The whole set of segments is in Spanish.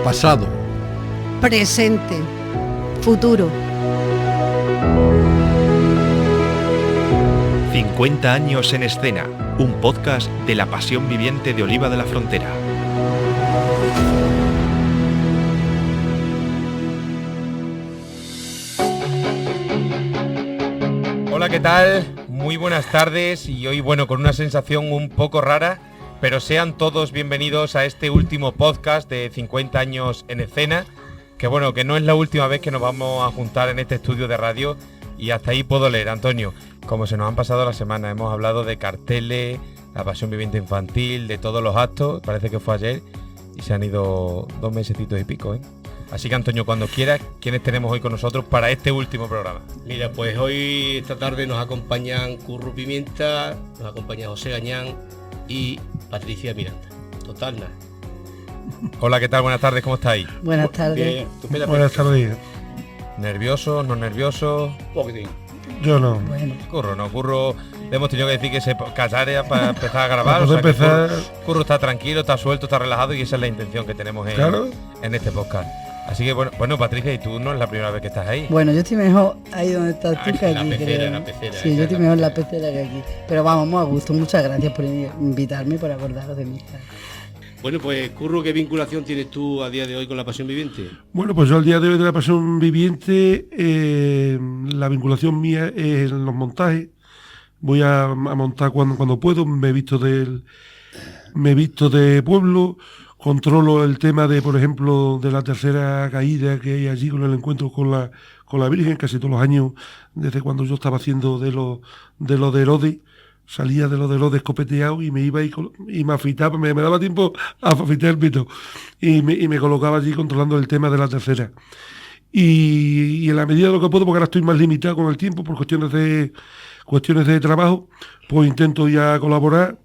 Pasado. Presente. Futuro. 50 años en escena, un podcast de la pasión viviente de Oliva de la Frontera. Hola, ¿qué tal? Muy buenas tardes y hoy, con una sensación un poco rara, pero sean todos bienvenidos a este último podcast de 50 años en escena, que no es la última vez que nos vamos a juntar en este estudio de radio y hasta ahí puedo leer, Antonio. Como se nos han pasado las semanas, hemos hablado de carteles, la pasión viviente infantil, de todos los actos, parece que fue ayer y se han ido 2 mesecitos y pico, ¿eh? Así que, Antonio, cuando quieras, ¿quiénes tenemos hoy con nosotros para este último programa? Mira, pues hoy, esta tarde, nos acompañan Curro Pimienta, nos acompaña José Gañán y Patricia Miranda. Total, nada. Hola, ¿qué tal? Buenas tardes, ¿cómo estáis? Buenas tardes. Bien, Buenas tardes. ¿Nerviosos? ¿No nerviosos? Un poquitín. Yo no. Bueno, Curro, le hemos tenido que decir que se callara para empezar a grabar. Para poder empezar. Curro está tranquilo, está suelto, está relajado y esa es la intención que tenemos en este podcast. Así que bueno, Patricia, y tú no es la primera vez que estás ahí. bueno, yo estoy mejor ahí donde estás tú que La aquí, pecera, creo. la pecera. Sí, yo estoy mejor en la pecera que aquí. Pero vamos, muy a gusto. Muchas gracias por invitarme y por acordaros de mí. Bueno, pues, Curro, ¿qué vinculación tienes tú a día de hoy con la pasión viviente? Bueno, pues yo al día de hoy de la pasión viviente, la vinculación mía es en los montajes. Voy a montar cuando puedo, me visto de pueblo, controlo el tema de, por ejemplo, de la tercera caída que hay allí con el encuentro con la Virgen, casi todos los años, desde cuando yo estaba haciendo de lo de Herodes. Salía de lo de escopeteado y me iba y me afeitaba, me daba tiempo a afeitar el pito y me colocaba allí controlando el tema de la tercera. Y en la medida de lo que puedo, porque ahora estoy más limitado con el tiempo por cuestiones de trabajo, pues intento ya colaborar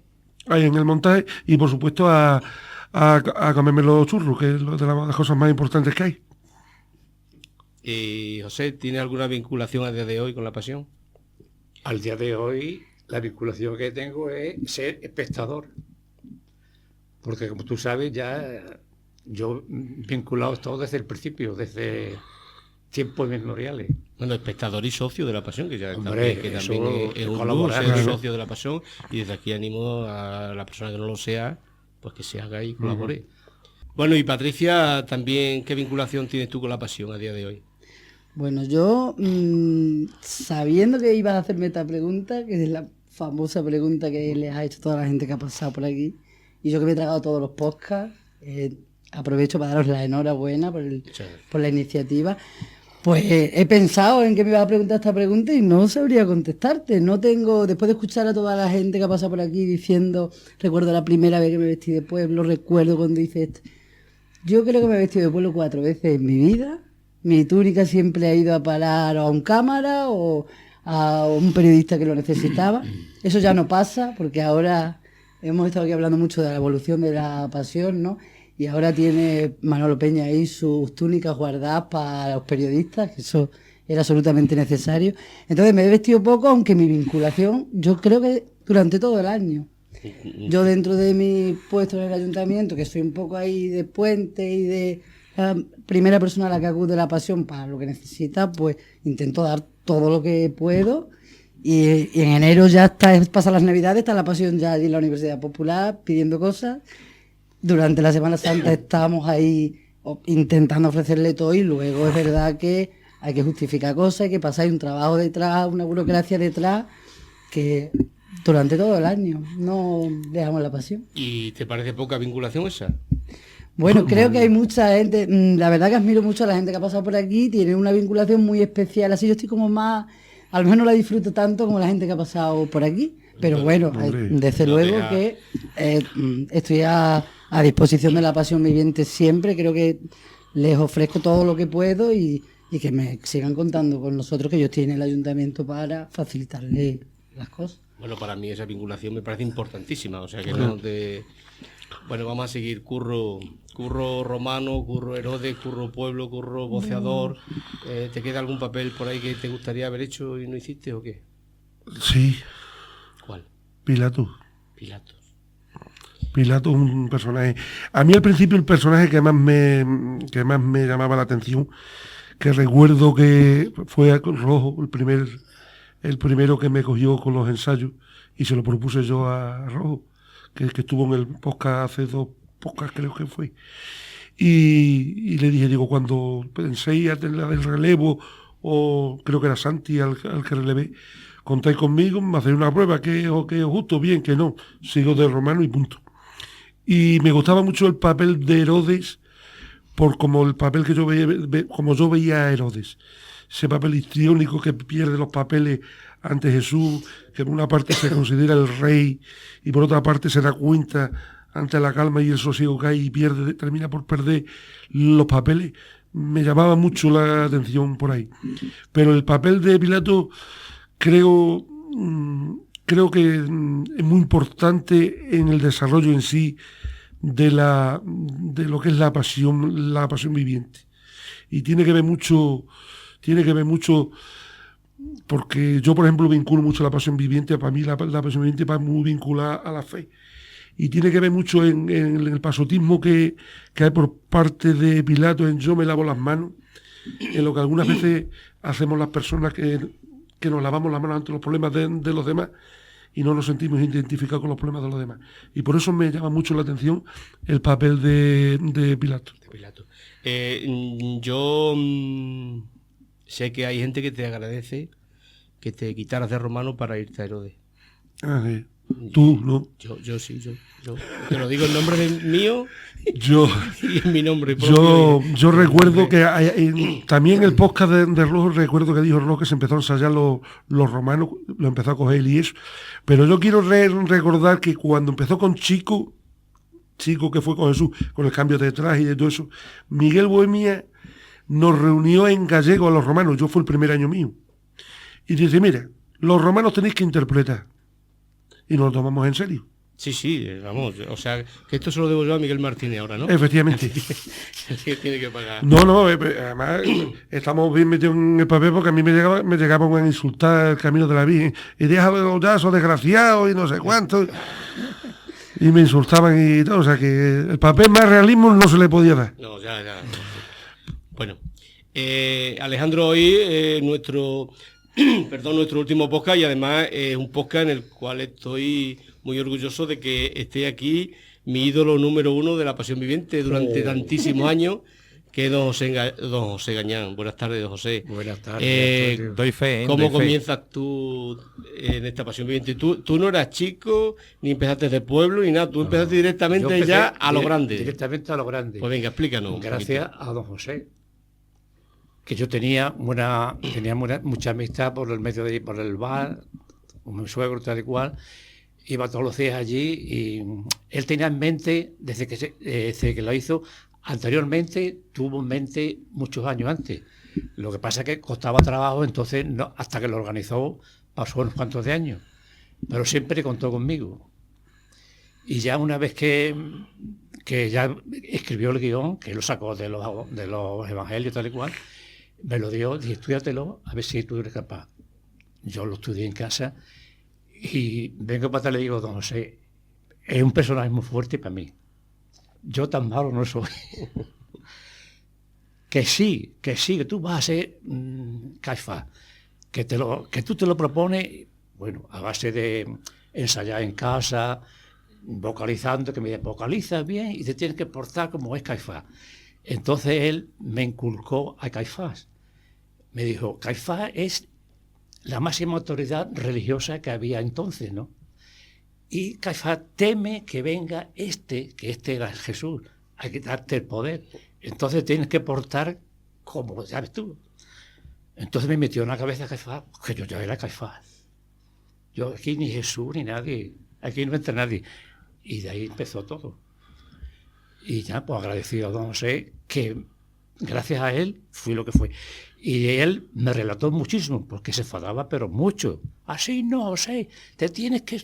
ahí en el montaje y por supuesto a comerme los churros, que es de las cosas más importantes que hay. Y José, ¿tiene alguna vinculación a día de hoy con la pasión? Al día de hoy, la vinculación que tengo es ser espectador. Porque, como tú sabes, ya yo vinculado todo desde el principio, desde tiempos inmemoriales. Bueno, espectador y socio de la pasión, que ya Hombre, también es un colaborar, ser claro. socio de la pasión, y desde aquí animo a la persona que no lo sea, pues que se haga y colabore. Bueno, y Patricia, también, ¿qué vinculación tienes tú con la pasión a día de hoy? Bueno, yo, sabiendo que ibas a hacerme esta pregunta, que es la famosa pregunta que les ha hecho toda la gente que ha pasado por aquí, y yo que me he tragado todos los podcasts, aprovecho para daros la enhorabuena por la iniciativa. Pues he pensado en que me ibas a preguntar esta pregunta y no sabría contestarte. No tengo, después de escuchar a toda la gente que ha pasado por aquí diciendo, recuerdo la primera vez que me vestí de pueblo, recuerdo cuando hice esto. Yo creo que me he vestido de pueblo 4 veces en mi vida. Mi túnica siempre ha ido a parar a un cámara o a un periodista que lo necesitaba. Eso ya no pasa, porque ahora hemos estado aquí hablando mucho de la evolución de la pasión, ¿no? Y ahora tiene Manolo Peña ahí sus túnicas guardadas para los periodistas, que eso era absolutamente necesario. Entonces me he vestido poco, aunque mi vinculación, yo creo que durante todo el año. Yo dentro de mi puesto en el ayuntamiento, que soy un poco ahí de puente y de la primera persona a la que acude la pasión para lo que necesita, pues intento dar todo lo que puedo. Y en enero ya pasan las Navidades, está la pasión ya allí en la Universidad Popular pidiendo cosas. Durante la Semana Santa estamos ahí intentando ofrecerle todo y luego es verdad que hay que justificar cosas, hay que pasar un trabajo detrás, una burocracia detrás, que durante todo el año no dejamos la pasión. ¿Y te parece poca vinculación esa? Bueno, creo que hay mucha gente, la verdad que admiro mucho a la gente que ha pasado por aquí, tiene una vinculación muy especial, así yo estoy como más, a lo mejor no la disfruto tanto como la gente que ha pasado por aquí, pero bueno, desde luego que estoy a disposición de la pasión viviente siempre, creo que les ofrezco todo lo que puedo y que me sigan contando con nosotros, que yo estoy en el ayuntamiento para facilitarles las cosas. Bueno, para mí esa vinculación me parece importantísima, o sea que no te... Bueno, vamos a seguir Curro Romano, Curro Herodes, Curro Pueblo, Curro Voceador. ¿Te queda algún papel por ahí que te gustaría haber hecho y no hiciste o qué? Sí. ¿Cuál? Pilatos. Pilatos. Pilato es un personaje. A mí al principio el personaje que más me llamaba la atención, que recuerdo que fue Rojo, el primero que me cogió con los ensayos, y se lo propuse yo a Rojo, que estuvo en el podcast hace 2 podcasts creo que fue. Y le dije, digo, cuando penséis hacer la del relevo, o creo que era Santi al que relevé, contáis conmigo, me hacéis una prueba, que es justo, bien, que no, sigo de Romano y punto. Y me gustaba mucho el papel de Herodes, por como el papel que yo veía a Herodes. Ese papel histriónico que pierde los papeles ante Jesús, que por una parte se considera el rey y por otra parte se da cuenta ante la calma y el sosiego que hay y termina por perder los papeles. Me llamaba mucho la atención por ahí. Pero el papel de Pilato creo que es muy importante en el desarrollo en sí de lo que es la pasión viviente. Y tiene que ver mucho porque yo, por ejemplo, vinculo mucho la pasión viviente. Para mí la pasión viviente va muy vinculada a la fe. Y tiene que ver mucho en el pasotismo que hay por parte de Pilato en yo me lavo las manos, en lo que algunas veces hacemos las personas que nos lavamos las manos ante los problemas de los demás y no nos sentimos identificados con los problemas de los demás. Y por eso me llama mucho la atención el papel de Pilato. Yo sé que hay gente que te agradece que te quitaras de Romano para irte a Herodes. Ah, sí. Tú, ¿no? Yo sí, yo. Te lo digo en nombre mío yo, y en mi nombre propio. Yo recuerdo que también el podcast de Rojo, recuerdo que dijo Rojo que se empezó a ensayar los romanos, lo empezó a coger él y eso. Pero yo quiero recordar que cuando empezó con Chico que fue con Jesús, con el cambio de traje y de todo eso, Miguel Bohemia nos reunió en gallego a los romanos, yo fue el primer año mío. Y dice, mira, los romanos tenéis que interpretar. Y nos lo tomamos en serio. Sí, vamos, o sea, que esto se lo debo yo a Miguel Martínez ahora, ¿no? Efectivamente. Que tiene que pagar. No, además estamos bien metidos en el papel porque a mí me llegaban a insultar el camino de la Virgen. Y déjalo ya, sos desgraciado y no sé cuánto. Y me insultaban y todo, o sea que el papel más realismo no se le podía dar. No, ya. Bueno, Alejandro, hoy nuestro último podcast, y además es un podcast en el cual estoy muy orgulloso de que esté aquí mi ídolo número 1 de la pasión viviente durante tantísimos años, que es don José Gañán. Buenas tardes, don José. Buenas tardes. Doy fe, ¿Cómo comienzas tú en esta pasión viviente? Tú no eras chico, ni empezaste de pueblo, ni nada. Tú empezaste directamente ya a lo grande. Directamente a lo grande. Pues venga, explícanos. Gracias a don José, que yo tenía mucha amistad por el medio por el bar, con mi suegro tal y cual. Iba todos los días allí y él tenía en mente, desde que lo hizo, anteriormente tuvo en mente muchos años antes. Lo que pasa es que costaba trabajo, entonces hasta que lo organizó pasó unos cuantos de años. Pero siempre contó conmigo. Y ya una vez que ya escribió el guión, que lo sacó de los evangelios tal y cual, me lo dio, dije, estudiatelo, a ver si tú eres capaz. Yo lo estudié en casa y vengo para atrás y le digo, don José, es un personaje muy fuerte para mí. Yo tan malo no soy. que sí, que tú vas a ser Caifás, que tú te lo propones, bueno, a base de ensayar en casa, vocalizando, que me vocalizas bien y te tienes que portar como es Caifás. Entonces él me inculcó a Caifás. Me dijo, Caifás es la máxima autoridad religiosa que había entonces, ¿no? Y Caifás teme que venga que este era Jesús, hay que darte el poder. Entonces tienes que portar como, ¿sabes tú? Entonces me metió en la cabeza Caifás, que yo ya era Caifás. Yo aquí ni Jesús ni nadie, aquí no entra nadie. Y de ahí empezó todo. Y ya, pues agradecido a don José, que gracias a él fui lo que fui. Y él me relató muchísimo, porque se enfadaba, pero mucho. Así no, José, te tienes que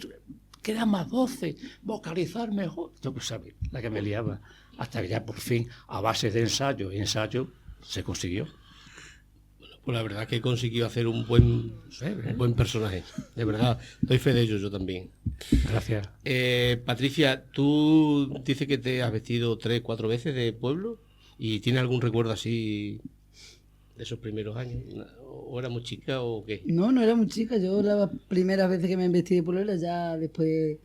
dar más voces, vocalizar mejor. Yo pues sabía, la que me liaba. Hasta que ya por fin, a base de ensayo, se consiguió. Bueno, Pues la verdad que he conseguido hacer un buen personaje, de verdad. Doy fe de ello yo también. Gracias. Patricia, tú dices que te has vestido 3, 4 veces de pueblo y ¿tienes algún recuerdo así de esos primeros años? ¿O era muy chica o qué? No, no era muy chica. Yo las primeras veces que me vestí de pueblo era ya después de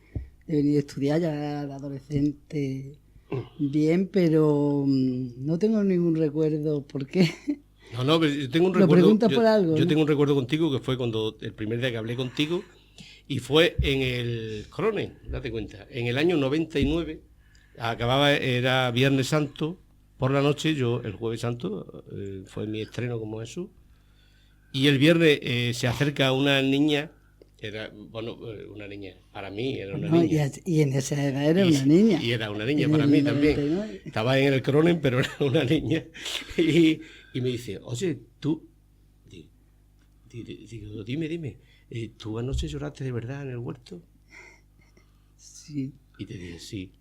venir a estudiar, ya de adolescente. Bien, pero no tengo ningún recuerdo. ¿Por qué? No, pero yo tengo un Lo recuerdo. preguntas por algo, Yo ¿no? tengo un recuerdo contigo que fue cuando el primer día que hablé contigo y fue en el Cronen, date cuenta. En el año 99, era Viernes Santo, por la noche, el Jueves Santo, fue mi estreno como Jesús. Y el viernes se acerca una niña, una niña, para mí era una No, niña. y en esa edad era una niña. Y era una niña En para el mí también. 99. Estaba en el Cronen, pero era una niña. Y me dice, oye, tú, digo, dime, ¿tú anoche lloraste de verdad en el huerto? Sí. Y te dije, sí.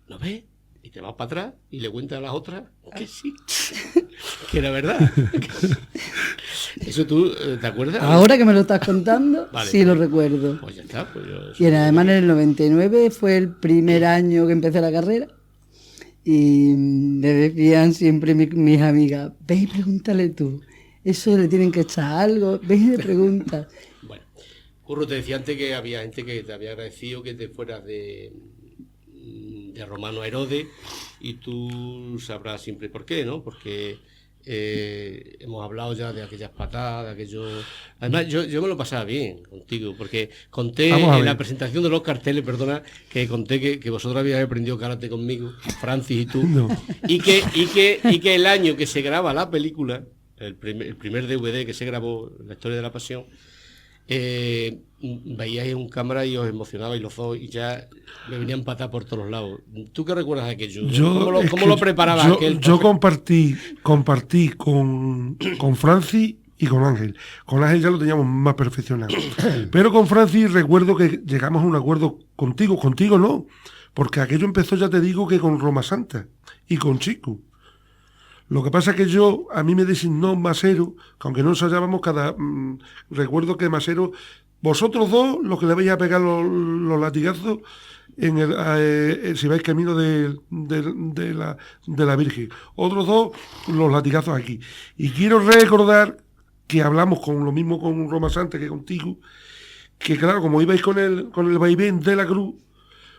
¿No ves? Y te vas para atrás y le cuentas a las otras que sí, que era verdad. ¿Eso tú te acuerdas? Ahora que me lo estás contando, Vale. sí lo recuerdo. Pues ya está. Pues Y además en el 99 fue el primer año que empecé la carrera y me decían siempre mis amigas, ve y pregúntale tú, eso le tienen que echar algo, ve y le preguntas. Bueno, Curro, te decía antes que había gente que te había agradecido que te fueras de Romano a Herodes y tú sabrás siempre por qué, ¿no? Porque hemos hablado ya de aquellas patadas, de aquellos... Además, yo me lo pasaba bien contigo, porque conté Vamos a en ver. la presentación de los carteles, perdona, que conté que vosotros habíais aprendido karate conmigo, Francis y tú, No. y que el año que se graba la película, el primer DVD que se grabó, La historia de la pasión, veíais un cámara y os emocionabais los dos y ya me venían patas por todos lados. ¿Tú qué recuerdas de aquello? ¿Cómo lo preparaba aquel? Yo compartí con Francis y con Ángel. Con Ángel ya lo teníamos más perfeccionado. Pero con Francis recuerdo que llegamos a un acuerdo contigo no, porque aquello empezó, ya te digo, que con Roma Santa y con Chico. Lo que pasa es que a mí me designó Masero, que aunque no ensayábamos recuerdo que Masero, vosotros dos, los que le vais a pegar los latigazos si vais camino de la Virgen. Otros dos, los latigazos aquí. Y quiero recordar que hablamos con lo mismo con Roma Santa que contigo, que claro, como ibais con el vaivén de la cruz,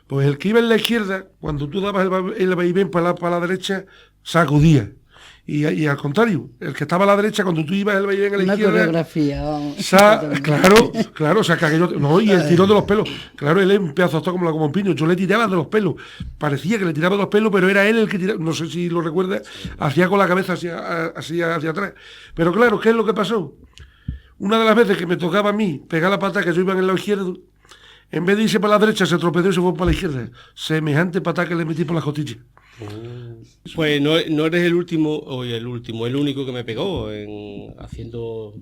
pues el que iba en la izquierda, cuando tú dabas el vaivén para la derecha, sacudía. Y al contrario, el que estaba a la derecha, cuando tú ibas el vaivén a la Una izquierda, coreografía, vamos. claro, o sea, que aquello, no, y el tirón de los pelos, claro, él es un pedazo de como un piño, yo le tiraba de los pelos, parecía que le tiraba de los pelos, pero era él el que tiraba, no sé si lo recuerdas, hacía con la cabeza hacia atrás, pero claro, ¿qué es lo que pasó? Una de las veces que me tocaba a mí pegar la pata, que yo iba en el lado izquierdo, en vez de irse para la derecha, se tropezó y se fue para la izquierda, semejante pata que le metí por la costilla. Pues no eres el único que me pegó haciendo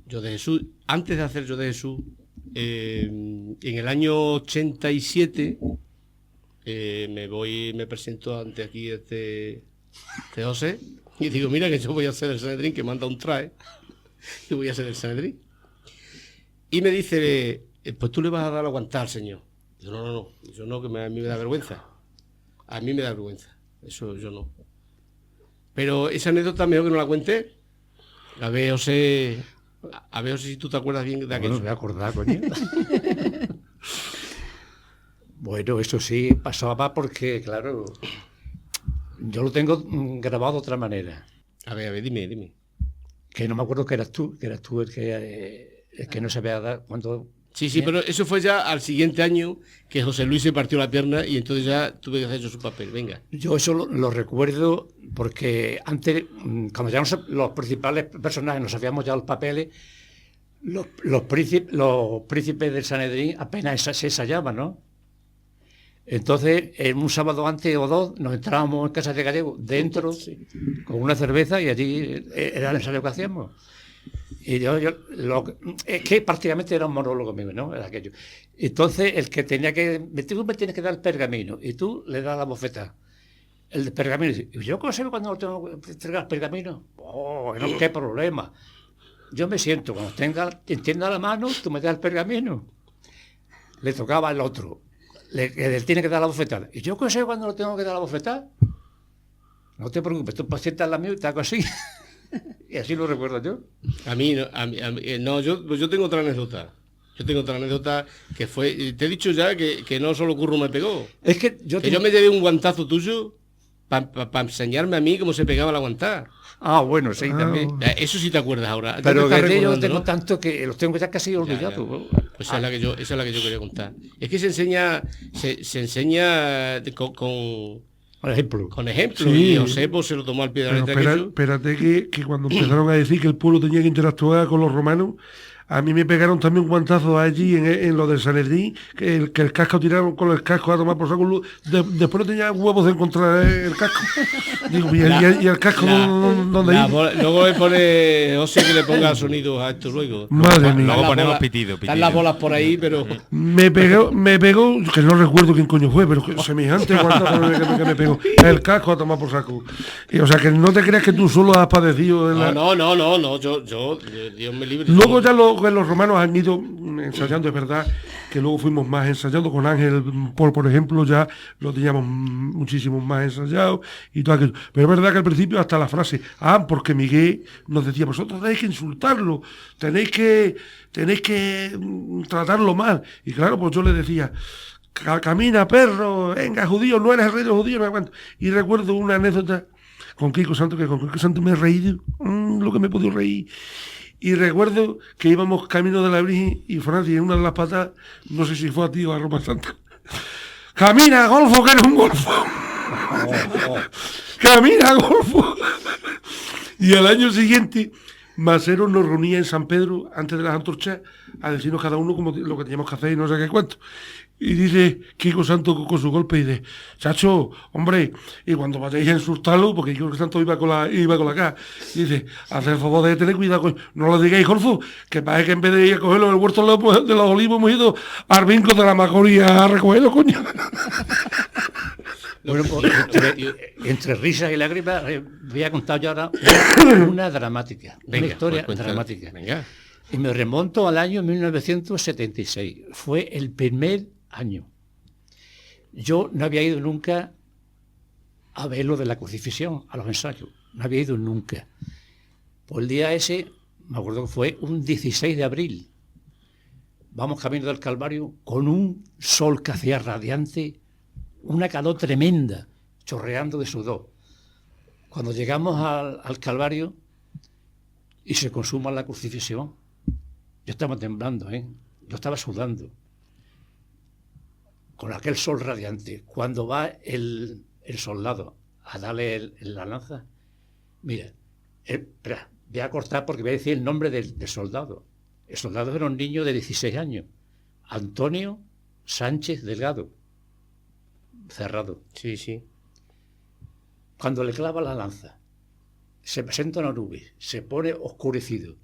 Yo de Jesús. Antes de hacer Yo de Jesús, en el año 87 me presento ante aquí este José y digo, mira que yo voy a hacer el Sanedrín, que manda un traje y voy a hacer el Sanedrín. Y me dice, pues tú le vas a dar a aguantar al señor. Yo no, yo no, que a mí me da vergüenza. A mí me da vergüenza. Eso yo no. Pero esa anécdota mejor que no la cuente. A ver, José, si tú te acuerdas bien de aquello. Bueno, me voy a acordar, coño. Bueno, eso sí pasaba porque, claro, yo lo tengo grabado de otra manera. A ver, dime. Que no me acuerdo que eras tú el que no sabía dar cuando... Sí, pero eso fue ya al siguiente año que José Luis se partió la pierna y entonces ya tuve que hacer yo su papel. Venga. Yo eso lo recuerdo porque antes, cuando ya los principales personajes nos hacíamos ya los papeles, los príncipes del Sanedrín apenas se ensayaban, ¿no? Entonces, un sábado antes o dos, nos entrábamos en casa de Gallego dentro, con una cerveza, y allí era el ensayo que hacíamos. Y es que prácticamente era un monólogo mío, ¿no? Era aquello. Entonces, el que tenía que... Tú me tienes que dar el pergamino, y tú le das la bofeta. el de pergamino. ¿Y yo cómo sé cuándo tengo que entregar el pergamino? Oh, no, qué problema. Yo me siento, cuando entienda la mano, tú me das el pergamino. Le tocaba al otro. Le tiene que dar la bofetada. ¿Y yo qué sé cuándo le tengo que dar la bofetada? No te preocupes, tú sientas la mía y te hago así. Y así lo recuerdo yo. A mí, no, yo tengo otra anécdota. Yo tengo otra anécdota que fue... Te he dicho ya que no solo Curro me pegó. Es que yo me llevé un guantazo tuyo para enseñarme a mí cómo se pegaba la guantada. Ah, bueno, sí, también. Eso sí te acuerdas ahora. Pero te estás que yo recordando, tengo ¿no? tanto que los tengo ya casi olvidados. Pues esa es la que yo quería contar. Es que se enseña Por ejemplo. con ejemplo. Sí. Y Josepo se lo tomó al pie de la Pero letra. espérate que cuando empezaron a decir que el pueblo tenía que interactuar con los romanos, a mí me pegaron también un guantazo allí en lo del Sanedrín, que el casco tiraron con el casco a tomar por saco. Después no tenía huevos de encontrar el casco. Digo, ¿y el casco dónde iba? Luego le pone José que le ponga sonidos a esto luego. Madre mía. Luego ponemos pitido. Están las bolas por ahí, pero... Me pegó, que no recuerdo quién coño fue, pero semejante guantazo que me pegó. El casco a tomar por saco. Y, o sea, que no te creas que tú solo has padecido. No, yo, Dios me libre. Luego ya los romanos han ido ensayando, es verdad que luego fuimos más ensayando con Ángel por ejemplo, ya lo teníamos muchísimo más ensayado y todo aquello. Pero es verdad que al principio hasta la frase, porque Miguel nos decía, vosotros tenéis que insultarlo, tenéis que tratarlo mal. Y claro, pues yo le decía, camina perro, venga judío, no eres el rey de los judíos, no aguanto. Y recuerdo una anécdota con Kiko Santo, que con Kiko Santo me he reído, lo que me he podido reír. Y recuerdo que íbamos camino de la Virgen y Francia en una de las patas, no sé si fue a ti o a Roma Santa. ¡Camina, Golfo, que eres un golfo! ¡Camina, Golfo! Y al año siguiente, Masero nos reunía en San Pedro, antes de las antorchas, a decirnos cada uno como lo que teníamos que hacer y no sé qué cuánto. Y dice Kiko Santo con su golpe, y dice, chacho, hombre, y cuando vayáis a insultarlo, porque Kiko Santo iba con la cara, dice, haced el favor de tener cuidado, no lo digáis, Golfo, que parece que en vez de ir a cogerlo en el huerto de los olivos hemos ido al vinco de la Macoría a recogerlo, coño. Bueno, pues, entre risas y lágrimas, voy a contar yo ahora una dramática, una historia dramática. Venga. Y me remonto al año 1976. Fue el primer año. Yo no había ido nunca a ver lo de la crucifixión, a los ensayos. No había ido nunca. Pues el día ese, me acuerdo que fue un 16 de abril. Vamos camino del Calvario con un sol que hacía radiante, una calor tremenda, chorreando de sudor. Cuando llegamos al Calvario y se consuma la crucifixión, yo estaba temblando, yo estaba sudando. Con aquel sol radiante, cuando va el soldado a darle la lanza, mira, espera, voy a cortar porque voy a decir el nombre del soldado. El soldado era un niño de 16 años, Antonio Sánchez Delgado, cerrado. Sí, sí. Cuando le clava la lanza, se presenta una nube, se pone oscurecido,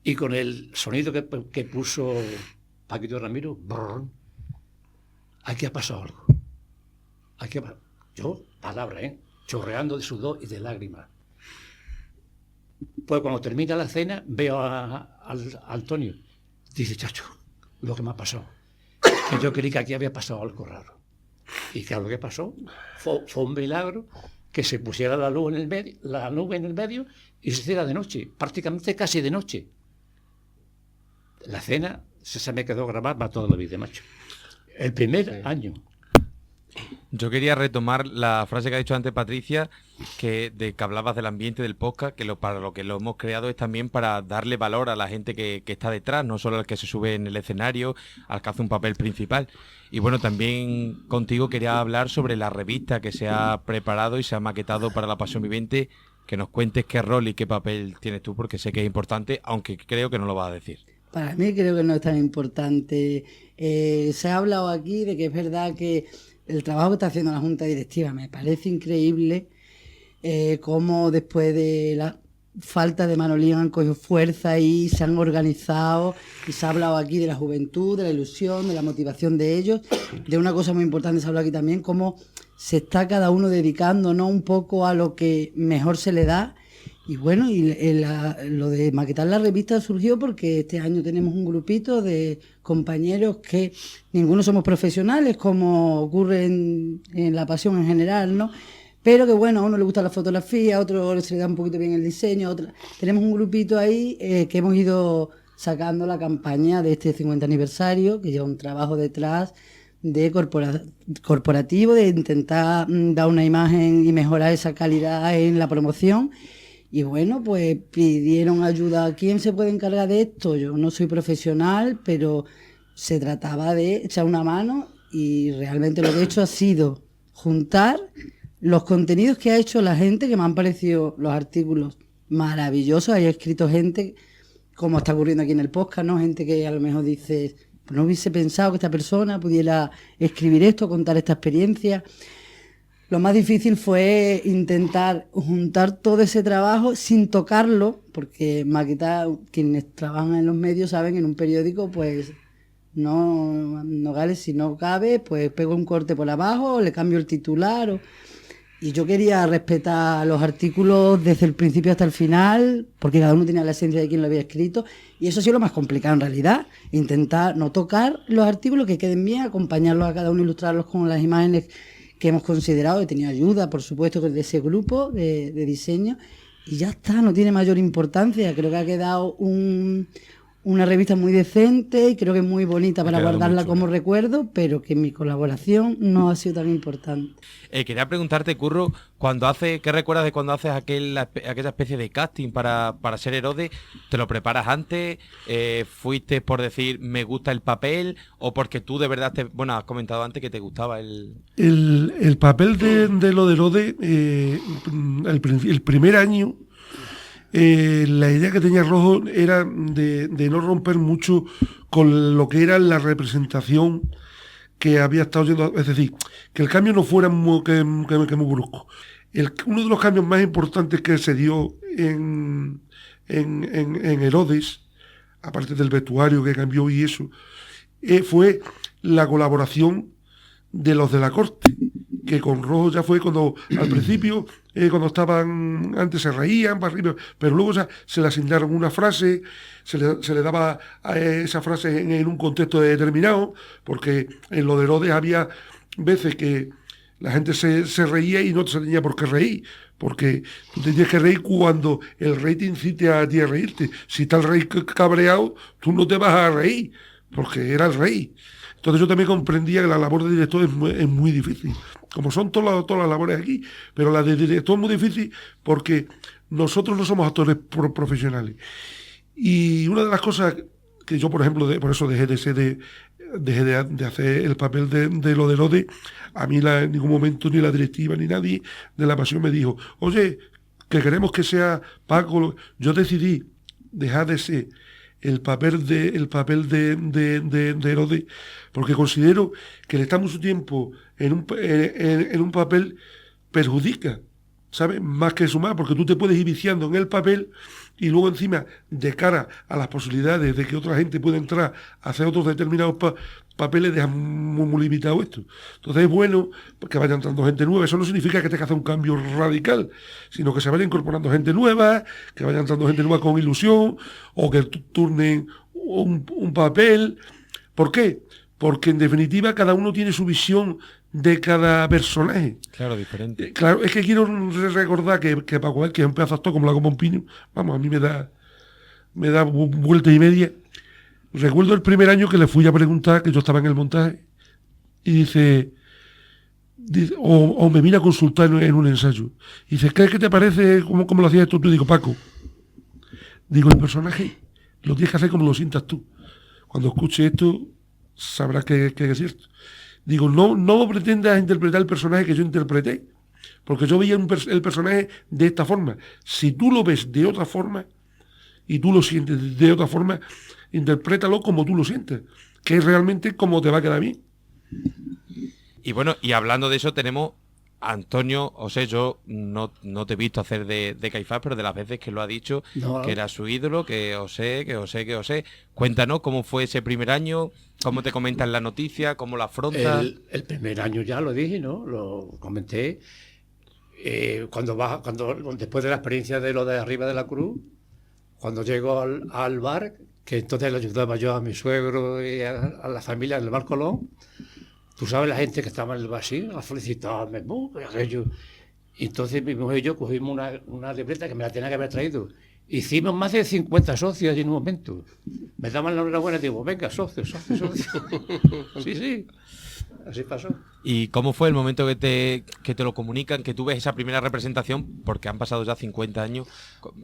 y con el sonido que puso Paquito Ramiro, brrr, aquí ha pasado algo. Yo, palabra, chorreando de sudor y de lágrimas. Pues cuando termina la cena, veo a Antonio. Dice, chacho, lo que me ha pasado. Que yo creí que aquí había pasado algo raro. Y claro, lo que pasó fue un milagro que se pusiera la nube en el medio y se hiciera de noche, prácticamente casi de noche. La cena se me quedó grabada para toda la vida, macho. El primer año. Yo quería retomar la frase que ha dicho antes Patricia, que hablabas del ambiente del podcast, que para lo que lo hemos creado es también para darle valor a la gente que está detrás, no solo al que se sube en el escenario, al que hace un papel principal. Y bueno, también contigo quería hablar sobre la revista que se ha preparado y se ha maquetado para La Pasión Viviente, que nos cuentes qué rol y qué papel tienes tú, porque sé que es importante, aunque creo que no lo vas a decir. Para mí creo que no es tan importante. Se ha hablado aquí de que es verdad que el trabajo que está haciendo la Junta Directiva me parece increíble, cómo después de falta de Manolín han cogido fuerza y se han organizado y se ha hablado aquí de la juventud, de la ilusión, de la motivación de ellos. De una cosa muy importante se habla aquí también, cómo se está cada uno dedicando, ¿no?, un poco a lo que mejor se le da. Y bueno, lo de maquetar la revista surgió porque este año tenemos un grupito de compañeros que ninguno somos profesionales, como ocurre en La Pasión en general, ¿no? Pero que bueno, a uno le gusta la fotografía, a otro se le da un poquito bien el diseño, tenemos un grupito ahí que hemos ido sacando la campaña de este 50 aniversario, que lleva un trabajo detrás de corporativo, de intentar dar una imagen y mejorar esa calidad en la promoción. Y bueno, pues pidieron ayuda. ¿A quién se puede encargar de esto? Yo no soy profesional, pero se trataba de echar una mano y realmente lo que he hecho ha sido juntar los contenidos que ha hecho la gente, que me han parecido los artículos maravillosos. Hay escrito gente, como está ocurriendo aquí en el podcast, ¿no? Gente que a lo mejor dice, pues no hubiese pensado que esta persona pudiera escribir esto, contar esta experiencia. Lo más difícil fue intentar juntar todo ese trabajo sin tocarlo, porque maquetar, quienes trabajan en los medios saben, en un periódico, pues no vale, si no cabe, pues pego un corte por abajo, le cambio el titular. Y yo quería respetar los artículos desde el principio hasta el final, porque cada uno tenía la esencia de quien lo había escrito, y eso ha sido lo más complicado en realidad, intentar no tocar los artículos, que queden bien, acompañarlos a cada uno, ilustrarlos con las imágenes que hemos considerado. He tenido ayuda, por supuesto, de ese grupo de diseño, y ya está, no tiene mayor importancia. Creo que ha quedado una revista muy decente y creo que es muy bonita para guardarla como recuerdo, pero que mi colaboración no ha sido tan importante. Quería preguntarte, Curro, ¿qué recuerdas de cuando haces aquella especie de casting para ser Herodes? ¿Te lo preparas antes? ¿Fuiste por decir me gusta el papel? ¿O porque tú de verdad has comentado antes que te gustaba el papel de lo de Herodes? El primer año, la idea que tenía Rojo era de no romper mucho con lo que era la representación que había estado yendo, es decir, que el cambio no fuera muy brusco. Uno de los cambios más importantes que se dio en Herodes, aparte del vestuario que cambió y eso, fue la colaboración de los de la corte, que con Rojo ya fue cuando al principio, cuando estaban, antes se reían para arriba, pero luego ya se le asignaron una frase, se le daba a esa frase en un contexto determinado, porque en lo de Herodes había veces que la gente se reía y no se tenía por qué reír, porque tú tenías que reír cuando el rey te incite a ti a reírte. Si está el rey cabreado, tú no te vas a reír, porque era el rey. Entonces yo también comprendía que la labor de director es muy difícil, como son todas las labores aquí, pero la de director es muy difícil porque nosotros no somos actores profesionales. Y una de las cosas que yo, por ejemplo, por eso dejé de hacer el papel de lo de Herodes, a mí en ningún momento ni la directiva ni nadie de La Pasión me dijo, oye, que queremos que sea Paco. Yo decidí dejar de ser el papel de Herodes, porque considero que el estar mucho tiempo en un papel perjudica, ¿sabes? Más que sumar, porque tú te puedes ir viciando en el papel y luego encima, de cara a las posibilidades de que otra gente pueda entrar a hacer otros determinados papeles, dejan muy limitado esto. Entonces es bueno que vaya entrando gente nueva. Eso no significa que tenga que hacer un cambio radical, sino que se vaya incorporando gente nueva, que vaya entrando gente nueva con ilusión, o que turnen un papel. ¿Por qué? Porque en definitiva cada uno tiene su visión de cada personaje. Claro, diferente. Claro, es que quiero recordar que Paco, que es un pedazo de actor como la Copa un Pino, vamos, a mí me da vuelta y media. Recuerdo el primer año que le fui a preguntar, que yo estaba en el montaje, y dice o me vine a consultar en un ensayo. Y dice, ¿qué te parece cómo lo hacías tú? Digo, Paco, el personaje lo tienes que hacer como lo sientas tú. Cuando escuches esto, sabrás que es cierto. Digo, no pretendas interpretar el personaje que yo interpreté, porque yo veía el personaje de esta forma. Si tú lo ves de otra forma y tú lo sientes de otra forma, interprétalo como tú lo sientes, que es realmente como te va a quedar bien. Y bueno, y hablando de eso, tenemos Antonio, o sea, yo no te he visto hacer de Caifás, pero de las veces que lo ha dicho, No. que era su ídolo, que os sé. Cuéntanos cómo fue ese primer año, cómo te comentan la noticia, cómo la afrontas. El primer año ya lo dije, ¿no? Lo comenté. Cuando después de la experiencia de lo de arriba de la cruz, cuando llego al bar, que entonces le ayudaba yo a mi suegro y a la familia del Bar Colón, tú sabes la gente que estaba en el bar así, a felicitarme, aquello. Y entonces mi mujer y yo cogimos una libreta que me la tenía que haber traído. Hicimos más de 50 socios en un momento. Me daban la enhorabuena y digo, venga, socios. Sí. Así pasó. ¿Y cómo fue el momento que te lo comunican, que tú ves esa primera representación? Porque han pasado ya 50 años,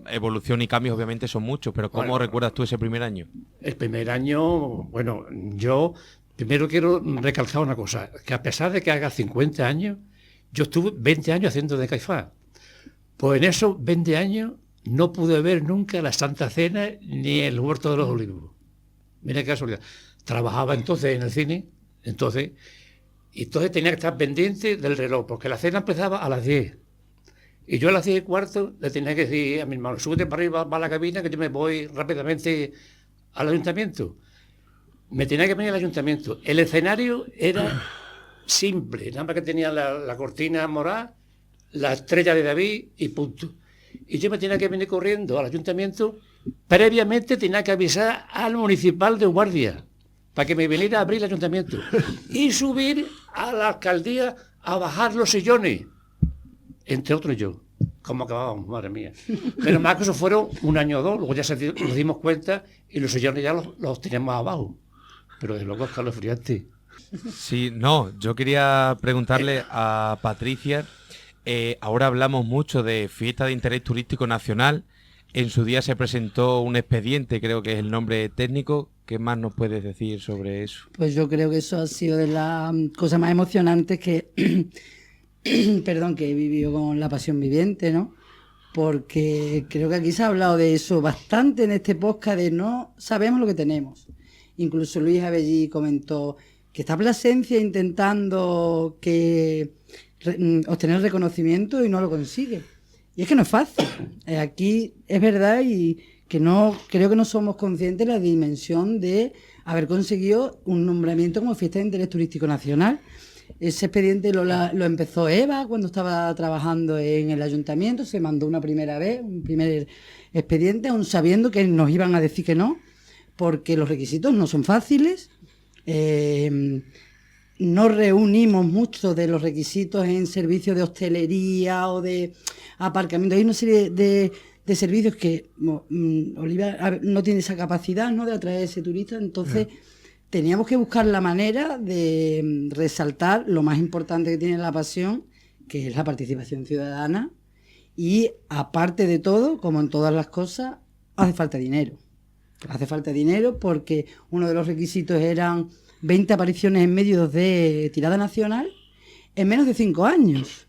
evolución y cambios obviamente son muchos, pero ¿cómo Bueno, recuerdas tú ese primer año? El primer año, bueno, yo primero quiero recalcar una cosa, que a pesar de que haga 50 años, yo estuve 20 años haciendo de Caifás. Pues en esos 20 años no pude ver nunca la Santa Cena ni el Huerto de los Olivos. Mira qué casualidad. Trabajaba entonces en el cine, y entonces tenía que estar pendiente del reloj, porque la cena empezaba a las 10. Y yo a las 10:15 le tenía que decir a mi hermano, súbete para arriba, va a la cabina, que yo me voy rápidamente al ayuntamiento. Me tenía que venir al ayuntamiento. El escenario era simple, nada más que tenía la cortina morada, la estrella de David y punto. Y yo me tenía que venir corriendo al ayuntamiento. Previamente tenía que avisar al municipal de guardia para que me viniera a abrir el ayuntamiento y subir a la alcaldía a bajar los sillones, entre otros yo. ¿Cómo acabábamos? Madre mía. Pero más que eso fueron un año o dos, luego ya nos dimos cuenta y los sillones ya los teníamos abajo. Pero desde luego es calofriante. Sí, no, yo quería preguntarle a Patricia, ahora hablamos mucho de fiesta de interés turístico nacional, en su día se presentó un expediente, creo que es el nombre técnico. ¿Qué más nos puedes decir sobre eso? Pues yo creo que eso ha sido de las cosas más emocionantes que, perdón, que he vivido con La Pasión Viviente, ¿no? Porque creo que aquí se ha hablado de eso bastante en este podcast, de no sabemos lo que tenemos. Incluso Luis Abellí comentó que está Plasencia intentando obtener reconocimiento y no lo consigue. Y es que no es fácil. Aquí es verdad y que no creo que no somos conscientes de la dimensión de haber conseguido un nombramiento como fiesta de interés turístico nacional. Ese expediente lo empezó Eva cuando estaba trabajando en el ayuntamiento, se mandó una primera vez, un primer expediente, aun sabiendo que nos iban a decir que no, porque los requisitos no son fáciles. No reunimos muchos de los requisitos en servicios de hostelería o de aparcamiento. Hay una serie de servicios que Oliva no tiene esa capacidad, ¿no?, de atraer a ese turista. Entonces teníamos que buscar la manera de resaltar lo más importante que tiene La Pasión, que es la participación ciudadana. Y aparte de todo, como en todas las cosas, hace falta dinero. Hace falta dinero porque uno de los requisitos eran 20 apariciones en medios de tirada nacional en menos de 5 años.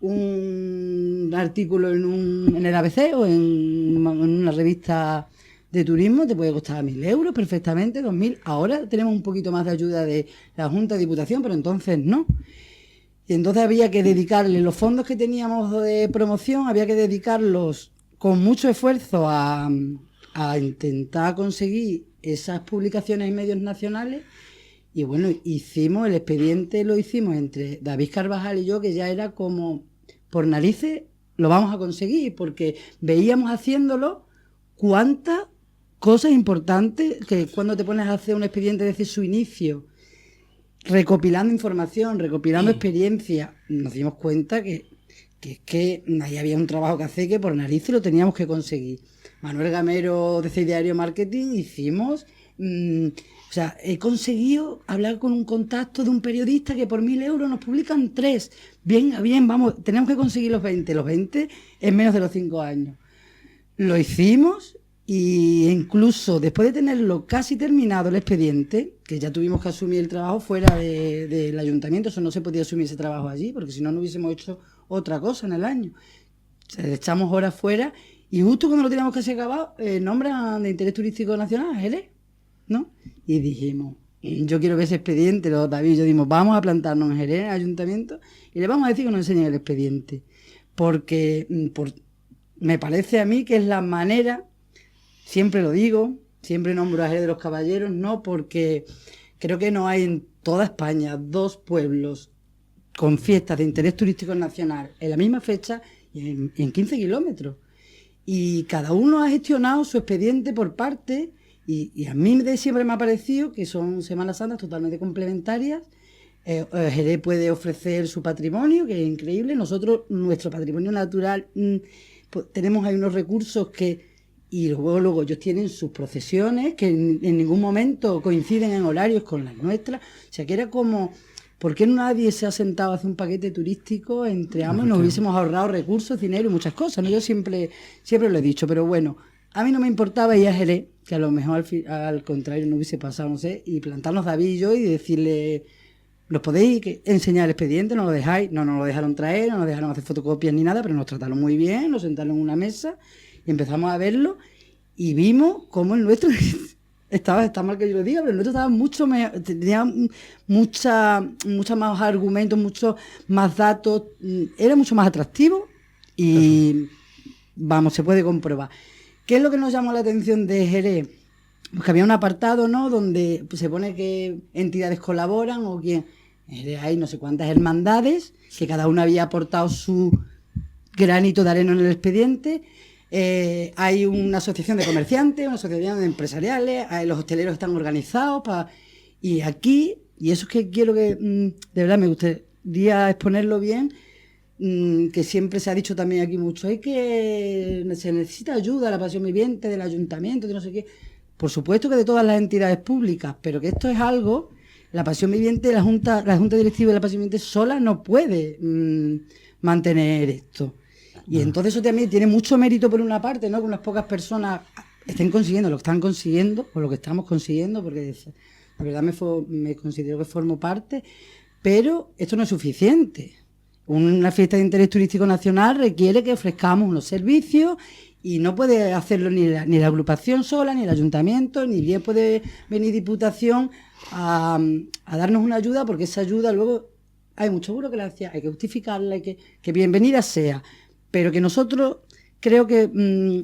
Un artículo en el ABC o en una revista de turismo te puede costar 1.000 euros perfectamente, 2.000. Ahora tenemos un poquito más de ayuda de la Junta de Diputación, pero entonces no. Y entonces había que dedicarle los fondos que teníamos de promoción, había que dedicarlos con mucho esfuerzo a intentar conseguir esas publicaciones en medios nacionales. Y bueno, hicimos el expediente, lo hicimos entre David Carvajal y yo, que ya era como por narices lo vamos a conseguir, porque veíamos haciéndolo cuántas cosas importantes que cuando te pones a hacer un expediente desde su inicio, recopilando información, recopilando experiencia, nos dimos cuenta que ahí había un trabajo que hacer que por narices lo teníamos que conseguir. Manuel Gamero de Diario Marketing hicimos... o sea, he conseguido hablar con un contacto de un periodista que por 1.000 euros nos publican 3. Bien, vamos, tenemos que conseguir los 20. Los 20 en menos de los 5 años. Lo hicimos y incluso después de tenerlo casi terminado el expediente, que ya tuvimos que asumir el trabajo fuera del ayuntamiento, eso no se podía asumir ese trabajo allí, porque si no, no hubiésemos hecho otra cosa en el año. O sea, echamos horas fuera y justo cuando lo teníamos casi acabado, nombran de interés turístico nacional a Jerez, ¿no? Y dijimos, yo quiero ver ese expediente, los David y yo dimos, vamos a plantarnos en Jerez, en el ayuntamiento, y le vamos a decir que nos enseñen el expediente. Porque me parece a mí que es la manera, siempre lo digo, siempre nombro a Jerez de los Caballeros, no porque creo que no hay en toda España 2 pueblos con fiestas de interés turístico nacional en la misma fecha y en 15 kilómetros. Y cada uno ha gestionado su expediente por parte, y a mí siempre me ha parecido que son Semanas Santas totalmente complementarias. Jerez puede ofrecer su patrimonio, que es increíble. Nosotros, nuestro patrimonio natural, pues, tenemos ahí unos recursos y luego ellos tienen sus procesiones que en ningún momento coinciden en horarios con las nuestras. O sea, que era como, ¿por qué nadie se ha sentado a hacer un paquete turístico entre ambos? Nos hubiésemos ahorrado recursos, dinero y muchas cosas, ¿no? Yo siempre lo he dicho, pero bueno, a mí no me importaba ir a Jerez, que a lo mejor al contrario no hubiese pasado, no sé, y plantarnos David y yo y decirle, ¿nos podéis enseñar el expediente? ¿No lo dejáis? No nos lo dejaron traer, no nos dejaron hacer fotocopias ni nada, pero nos trataron muy bien, nos sentaron en una mesa y empezamos a verlo y vimos cómo el nuestro está mal que yo lo diga, pero el nuestro estaba mucho mejor, tenía mucha más argumentos, muchos más datos, era mucho más atractivo y vamos, se puede comprobar. ¿Qué es lo que nos llamó la atención de Jerez? Pues que había un apartado, ¿no?, donde pues, se pone que entidades colaboran o quién. En Jerez hay no sé cuántas hermandades, que cada una había aportado su granito de arena en el expediente. Hay una asociación de comerciantes, una asociación de empresariales, los hosteleros están organizados y aquí, y eso es que quiero que, de verdad me gustaría exponerlo bien, que siempre se ha dicho también aquí mucho, se necesita ayuda a la Pasión Viviente del ayuntamiento, de no sé qué. Por supuesto que de todas las entidades públicas, pero que esto es algo, la Pasión Viviente, la Junta Directiva de la Pasión Viviente sola no puede mantener esto. Y entonces eso también tiene mucho mérito por una parte, ¿no?, que unas pocas personas estén consiguiendo lo que están consiguiendo, o lo que estamos consiguiendo, porque la verdad me considero que formo parte, pero esto no es suficiente. Una fiesta de interés turístico nacional requiere que ofrezcamos unos servicios y no puede hacerlo ni la agrupación sola, ni el ayuntamiento, ni bien puede venir Diputación a darnos una ayuda, porque esa ayuda luego hay mucha burocracia, hay que justificarla, que bienvenida sea, pero que nosotros creo que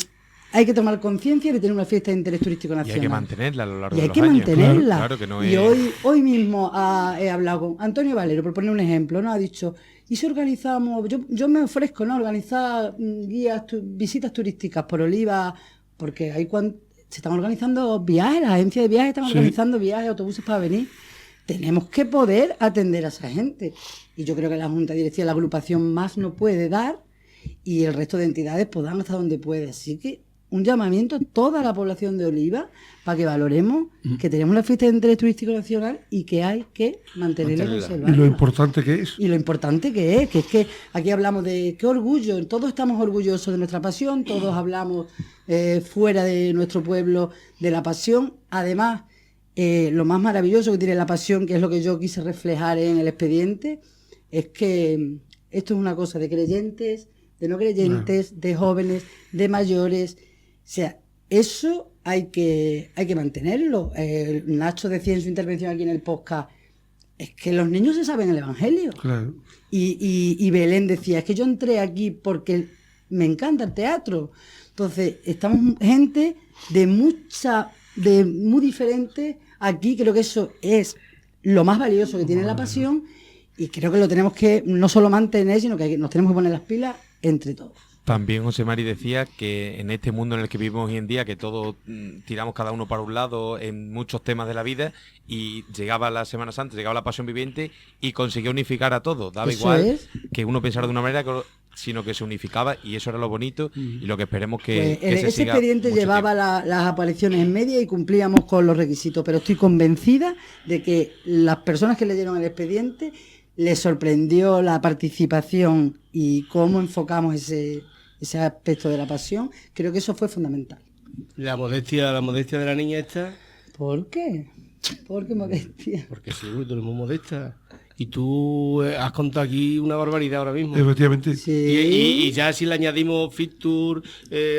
hay que tomar conciencia de tener una fiesta de interés turístico nacional. Y hay que mantenerla a lo largo y de hay los que años. mantenerla. Claro que no y es... hoy mismo he hablado con Antonio Valero, por poner un ejemplo, ¿no? Ha dicho, ¿y si organizamos? Yo me ofrezco, ¿no?, organizar visitas turísticas por Oliva, porque se están organizando viajes, las agencias de viajes están organizando viajes, autobuses para venir. Tenemos que poder atender a esa gente. Y yo creo que la Junta Directiva, la agrupación más no puede dar, y el resto de entidades pues dan hasta donde puede. Así que un llamamiento a toda la población de Oliva para que valoremos que tenemos la fiesta de interés turístico nacional y que hay que mantenerla y conservarla. Y lo importante que es. Y lo importante que es que aquí hablamos de qué orgullo, todos estamos orgullosos de nuestra pasión, todos hablamos fuera de nuestro pueblo de la pasión. Además, lo más maravilloso que tiene la pasión, que es lo que yo quise reflejar en el expediente, es que esto es una cosa de creyentes, de no creyentes, de jóvenes, de mayores. O sea, eso hay que mantenerlo. Nacho decía en su intervención aquí en el podcast, es que los niños se saben el Evangelio. Claro. Y Belén decía, es que yo entré aquí porque me encanta el teatro. Entonces, estamos gente muy diferente. Aquí creo que eso es lo más valioso que tiene la pasión, y creo que lo tenemos que no solo mantener, sino que nos tenemos que poner las pilas entre todos. También José Mari decía que en este mundo en el que vivimos hoy en día, que todos tiramos cada uno para un lado en muchos temas de la vida, y llegaba la Semana Santa, llegaba la Pasión Viviente y consiguió unificar a todos. Daba Eso igual es. que uno pensara de una manera, sino que se unificaba, y eso era lo bonito y lo que esperemos que, Pues se ese siga expediente mucho llevaba tiempo. las apariciones en media y cumplíamos con los requisitos, pero estoy convencida de que las personas que leyeron el expediente les sorprendió la participación y cómo enfocamos ese aspecto de la pasión. Creo que eso fue fundamental. La modestia de la niña esta, ¿Por qué? ¿Por qué modestia? porque sí, tú eres muy modesta. Y tú has contado aquí una barbaridad ahora mismo. Efectivamente. Sí. Y ya si le añadimos feature,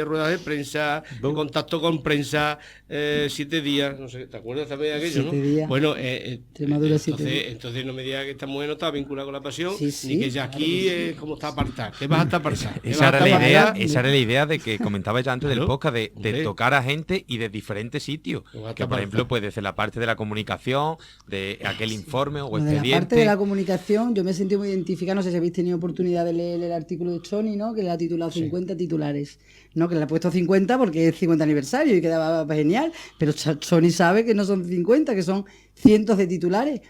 ruedas de prensa, contacto con prensa, 7 días, no sé, ¿te acuerdas también de aquello, 7 no? días. Bueno, Extremadura, 7 días. entonces no me digas que esta mujer no está vinculada con la pasión, Sí, sí, y que ya claro aquí que sí. es como está apartada. ¿Qué vas a estar apartada? ¿Qué Esa vas a era, estar la idea, apartada? esa era la idea de que comentaba ya antes del Claro, podcast, de hombre. tocar a gente y de diferentes sitios. Pues Que por ejemplo, pues desde la parte de la comunicación, de aquel informe o Bueno, de la expediente. parte de la comunicación, yo me sentí muy identificada. No sé si habéis tenido oportunidad de leer el artículo de Sony, ¿no? Que le ha titulado 50 titulares, ¿no? Que le ha puesto 50 porque es 50 aniversario y quedaba genial. Pero Sony sabe que no son 50, que son cientos de titulares.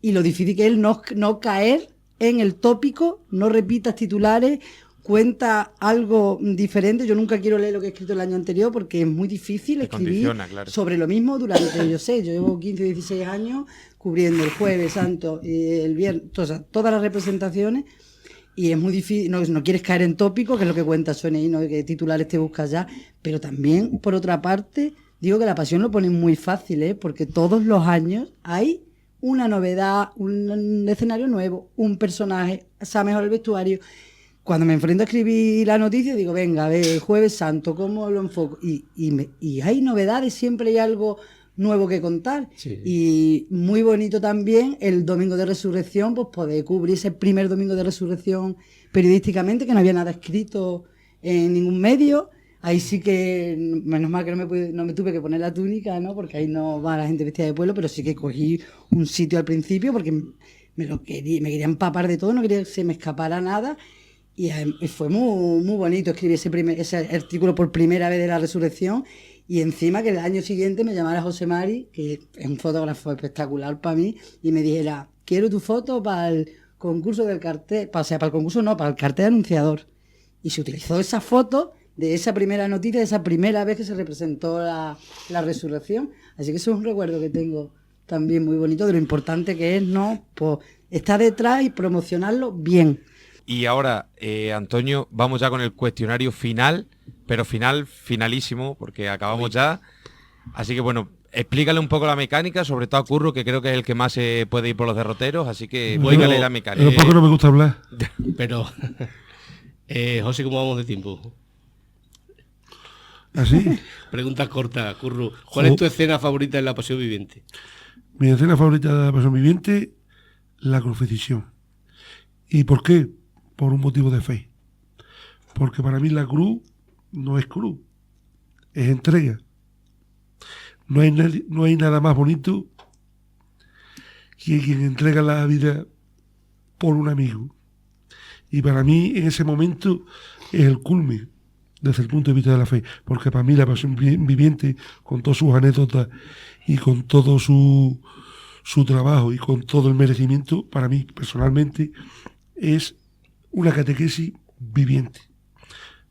Y lo difícil que es no caer en el tópico, no repitas titulares, cuenta algo diferente. Yo nunca quiero leer lo que he escrito el año anterior porque es muy difícil Te escribir condiciona, claro. sobre lo mismo durante, yo llevo 15 o 16 años cubriendo el Jueves Santo y el Viernes, todas las representaciones, y es muy difícil, no quieres caer en tópico, que es lo que cuenta Sony ahí, ¿no? Que titulares te buscas ya, pero también, por otra parte, digo que La Pasión lo pone muy fácil, ¿eh? Porque todos los años hay una novedad, un escenario nuevo, un personaje, se ha mejorado el vestuario. Cuando me enfrento a escribir la noticia, digo, venga, a ver, Jueves Santo, ¿cómo lo enfoco? Y hay novedades, siempre hay algo nuevo que contar. Sí. Y muy bonito también el Domingo de Resurrección, pues poder cubrir ese primer Domingo de Resurrección periodísticamente, que no había nada escrito en ningún medio. Ahí sí que, menos mal que no me tuve que poner la túnica, ¿no? Porque ahí no va la gente vestida de pueblo, pero sí que cogí un sitio al principio porque me quería empapar de todo, no quería que se me escapara nada. Y fue muy, muy bonito escribir ese artículo por primera vez de la resurrección, y encima que el año siguiente me llamara José Mari, que es un fotógrafo espectacular para mí, y me dijera, quiero tu foto para el concurso del cartel, para el concurso no, para el cartel anunciador. Y se utilizó esa foto de esa primera noticia, de esa primera vez que se representó la resurrección. Así que eso es un recuerdo que tengo también muy bonito de lo importante que es, ¿no? Pues estar detrás y promocionarlo bien. Y ahora, Antonio, vamos ya con el cuestionario final, pero finalísimo, porque acabamos ya. Así que bueno, explícale un poco la mecánica, sobre todo a Curro, que creo que es el que más se puede ir por los derroteros, así que explícale la mecánica. Pero poco no me gusta hablar. Pero, José, ¿cómo vamos de tiempo? ¿Así? Pregunta corta, Curro. ¿Cuál es tu escena favorita en La Pasión Viviente? Mi escena favorita de La Pasión Viviente, la crucifixión. ¿Y por qué? Por un motivo de fe. Porque para mí la cruz no es cruz, es entrega. No hay nada más bonito que quien entrega la vida por un amigo. Y para mí en ese momento es el culmen desde el punto de vista de la fe. Porque para mí La Pasión Viviente, con todas sus anécdotas y con todo su trabajo y con todo el merecimiento, para mí personalmente es una catequesis viviente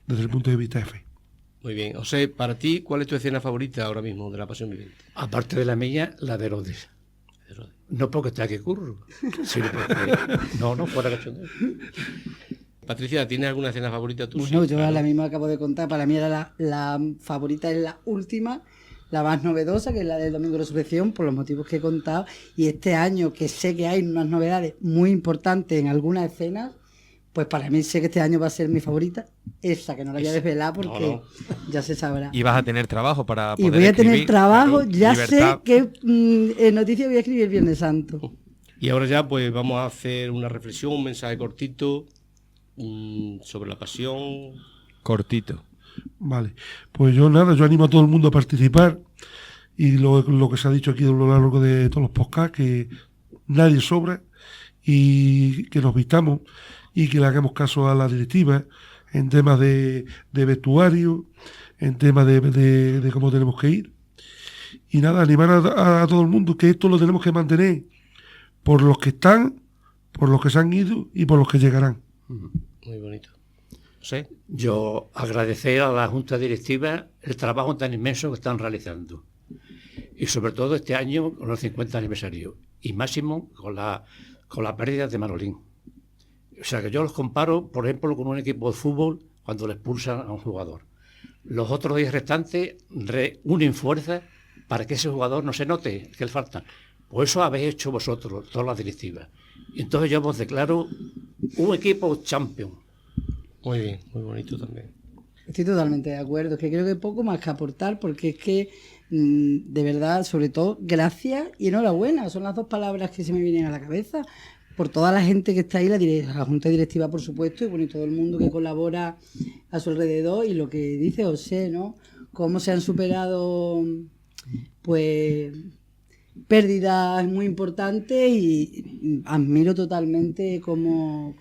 desde el punto de vista de fe. Muy bien. José, para ti, ¿cuál es tu escena favorita ahora mismo de La Pasión Viviente? Aparte de la mía, la de Herodes. No porque esté aquí Curro, sino porque... No, fuera cachondeo. Patricia, ¿tienes alguna escena favorita tú? Bueno, Sí, yo claro. la misma acabo de contar, para mí era la favorita, es la última, la más novedosa, que es la del Domingo de Resurrección, por los motivos que he contado. Y este año, que sé que hay unas novedades muy importantes en algunas escenas, pues para mí sé que este año va a ser mi favorita, esa, que no la voy a desvelar porque ya se sabrá. Y vas a tener trabajo para Y poder voy a tener escribir, trabajo, claro, ya libertad. sé que noticias voy a escribir el Viernes Santo. Y ahora ya, pues vamos a hacer una reflexión, un mensaje cortito sobre La Pasión. Cortito. Vale, pues yo animo a todo el mundo a participar, y lo que se ha dicho aquí a lo largo de todos los podcasts, que nadie sobra y que nos vistamos y que le hagamos caso a la directiva en temas de vestuario, en temas de cómo tenemos que ir. Y nada, animar a todo el mundo, que esto lo tenemos que mantener por los que están, por los que se han ido y por los que llegarán. Muy bonito. José. Yo agradecer a la Junta Directiva el trabajo tan inmenso que están realizando. Y sobre todo este año con los 50 aniversario. Y máximo con la pérdida de Manolín. O sea que yo los comparo, por ejemplo, con un equipo de fútbol cuando le expulsan a un jugador. Los otros 10 restantes unen fuerzas para que ese jugador no se note que le falta. Pues eso habéis hecho vosotros, todas las directivas. Entonces yo os declaro un equipo champion. Muy bien, muy bonito también. Estoy totalmente de acuerdo, es que creo que poco más que aportar, porque es que, de verdad, sobre todo, gracias y enhorabuena, son las dos palabras que se me vienen a la cabeza, por toda la gente que está ahí, la Junta Directiva, por supuesto, y bueno, y todo el mundo que colabora a su alrededor, y lo que dice José, ¿no? Cómo se han superado, pues, pérdidas muy importantes, y admiro totalmente cómo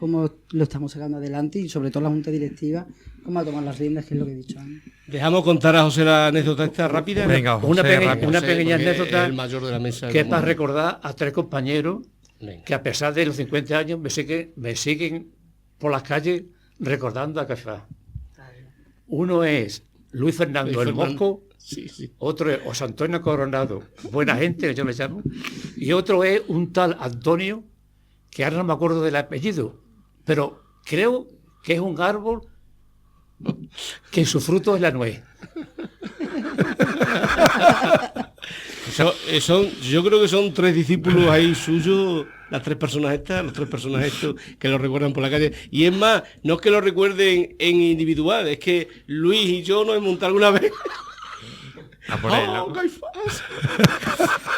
lo estamos sacando adelante, y sobre todo la Junta Directiva, cómo a tomar las riendas, que es lo que he dicho antes. Dejamos contar a José la anécdota esta rápida. Venga, José, Una rápido. una José, pequeña porque anécdota es el mayor de la mesa. que es como- para recordar a 3 compañeros Venga. que a pesar de los 50 años me siguen por las calles recordando a Caifás. Uno es Luis Fernando Luis el Fernando. Mosco, Sí, sí. otro es José Antonio Coronado, buena gente que yo le llamo, y otro es un tal Antonio, que ahora no me acuerdo del apellido, pero creo que es un árbol que su fruto es la nuez. Yo creo que son 3 discípulos ahí suyos, las 3 personas estas, los 3 personas estos que lo recuerdan por la calle. Y es más, no es que lo recuerden en individual, es que Luis y yo nos hemos montado alguna vez. A ponerlo. ¡Oh, Caifás!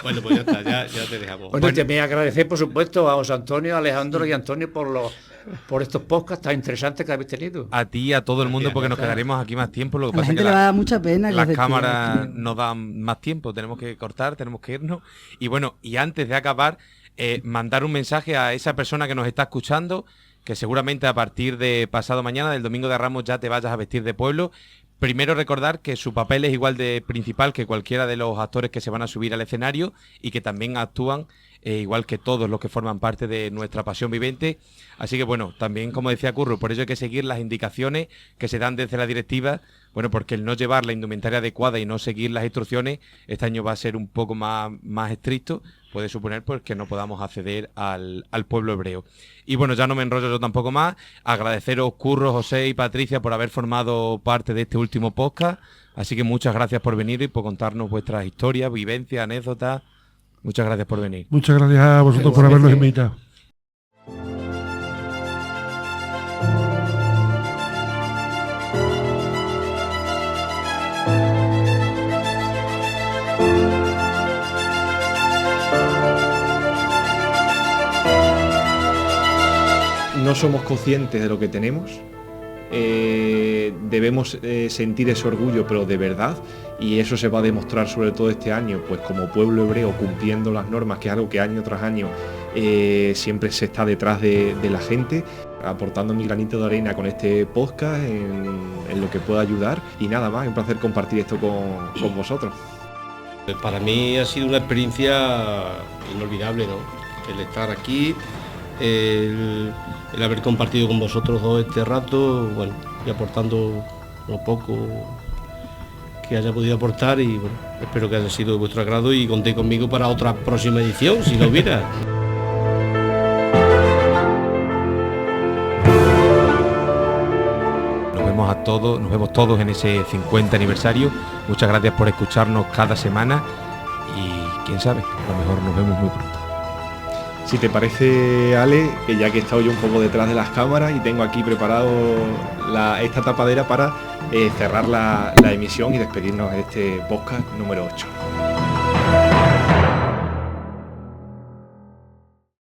Bueno, pues ya está, ya te dejamos. Bueno, también agradecer, por supuesto, a José Antonio, a Alejandro y a Antonio por estos podcasts tan interesantes que habéis tenido. A ti y a todo el mundo, porque nos quedaremos aquí más tiempo. Lo que A la pasa es gente que le va a dar mucha pena que las os despidas, cámaras tío. nos dan más tiempo, tenemos que cortar, tenemos que irnos. Y bueno, y antes de acabar, mandar un mensaje a esa persona que nos está escuchando, que seguramente a partir de pasado mañana, del Domingo de Ramos, ya te vayas a vestir de pueblo. Primero recordar que su papel es igual de principal que cualquiera de los actores que se van a subir al escenario y que también actúan igual que todos los que forman parte de nuestra pasión vivente. Así que bueno, también como decía Curro, por ello hay que seguir las indicaciones que se dan desde la directiva, bueno, porque el no llevar la indumentaria adecuada y no seguir las instrucciones, este año va a ser un poco más estricto, puede suponer pues que no podamos acceder al pueblo hebreo. Y bueno, ya no me enrollo yo tampoco más, agradeceros Curro, José y Patricia por haber formado parte de este último podcast, así que muchas gracias por venir y por contarnos vuestras historias, vivencias, anécdotas. Muchas gracias por venir. Muchas gracias a vosotros por habernos invitado. No somos conscientes de lo que tenemos, debemos sentir ese orgullo, pero de verdad, y eso se va a demostrar sobre todo este año, pues como pueblo hebreo cumpliendo las normas, que es algo que año tras año siempre se está detrás de la gente, aportando mi granito de arena con este podcast en lo que pueda ayudar, y nada más, un placer compartir esto con vosotros. Para mí ha sido una experiencia inolvidable, ¿no? El estar aquí, el haber compartido con vosotros dos este rato, bueno, y aportando lo poco que haya podido aportar, y bueno, espero que haya sido de vuestro agrado y contéis conmigo para otra próxima edición, si lo hubiera. Nos vemos todos en ese 50 aniversario. Muchas gracias por escucharnos cada semana y quién sabe, a lo mejor nos vemos muy pronto. Si te parece, Ale, que ya que he estado yo un poco detrás de las cámaras y tengo aquí preparado esta tapadera para cerrar la emisión y despedirnos de este podcast número 8.